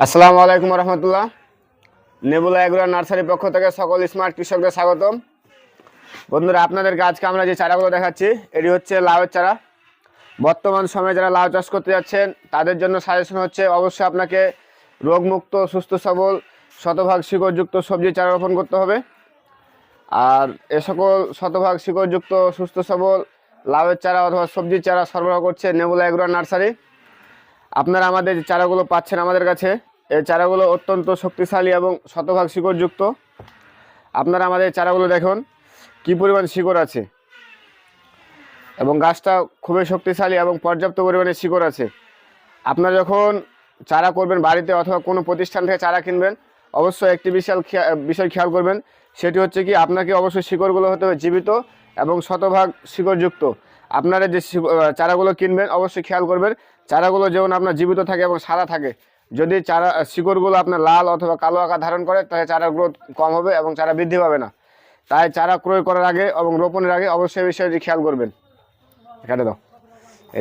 আসসালামু আলাইকুম রহমতুল্লাহ। Nebula agro নার্সারির পক্ষ থেকে সকল স্মার্ট কৃষকদের স্বাগতম। বন্ধুরা, আপনাদেরকে আজকে আমরা যে চারাগুলো দেখাচ্ছি এটি হচ্ছে লাউয়ের চারা। বর্তমান সময়ে যারা লাউ চাষ করতে যাচ্ছেন তাদের জন্য সাজেশন হচ্ছে অবশ্যই আপনাকে রোগমুক্ত, সুস্থ সবল, শতভাগ শিকড়যুক্ত সবজি চারা রোপণ করতে হবে। আর এ সকল শতভাগ শিকড়যুক্ত সুস্থ সবল লাউয়ের চারা অথবা সবজির চারা সরবরাহ করছে নেবুলা এগ্রো নার্সারি। আপনারা আমাদের যে চারাগুলো পাচ্ছেন আমাদের কাছে, এই চারাগুলো অত্যন্ত শক্তিশালী এবং শতভাগ শিকড়যুক্ত। আপনারা আমাদের চারাগুলো দেখুন কী পরিমাণ শিকড় আছে এবং গাছটা খুবই শক্তিশালী এবং পর্যাপ্ত পরিমাণে শিকড় আছে। আপনারা যখন চারা করবেন বাড়িতে অথবা কোনো প্রতিষ্ঠান থেকে চারা কিনবেন, অবশ্যই একটি বিষয় খেয়াল করবেন, সেটি হচ্ছে কি আপনাকে অবশ্যই শিকড়গুলো হতে হবে জীবিত এবং শতভাগ শিকড়যুক্ত। আপনারা যে চারাগুলো কিনবেন অবশ্যই খেয়াল করবেন চারাগুলো যেমন আপনার জীবিত থাকে এবং সাদা থাকে। যদি চারা শিকড়গুলো আপনার লাল অথবা কালো আকার ধারণ করে তাহলে চারার গ্রোথ কম হবে এবং চারা বৃদ্ধি পাবে না। তাই চারা ক্রয় করার আগে এবং রোপণের আগে অবশ্যই বিষয়টি খেয়াল করবেন। এখানে দাও।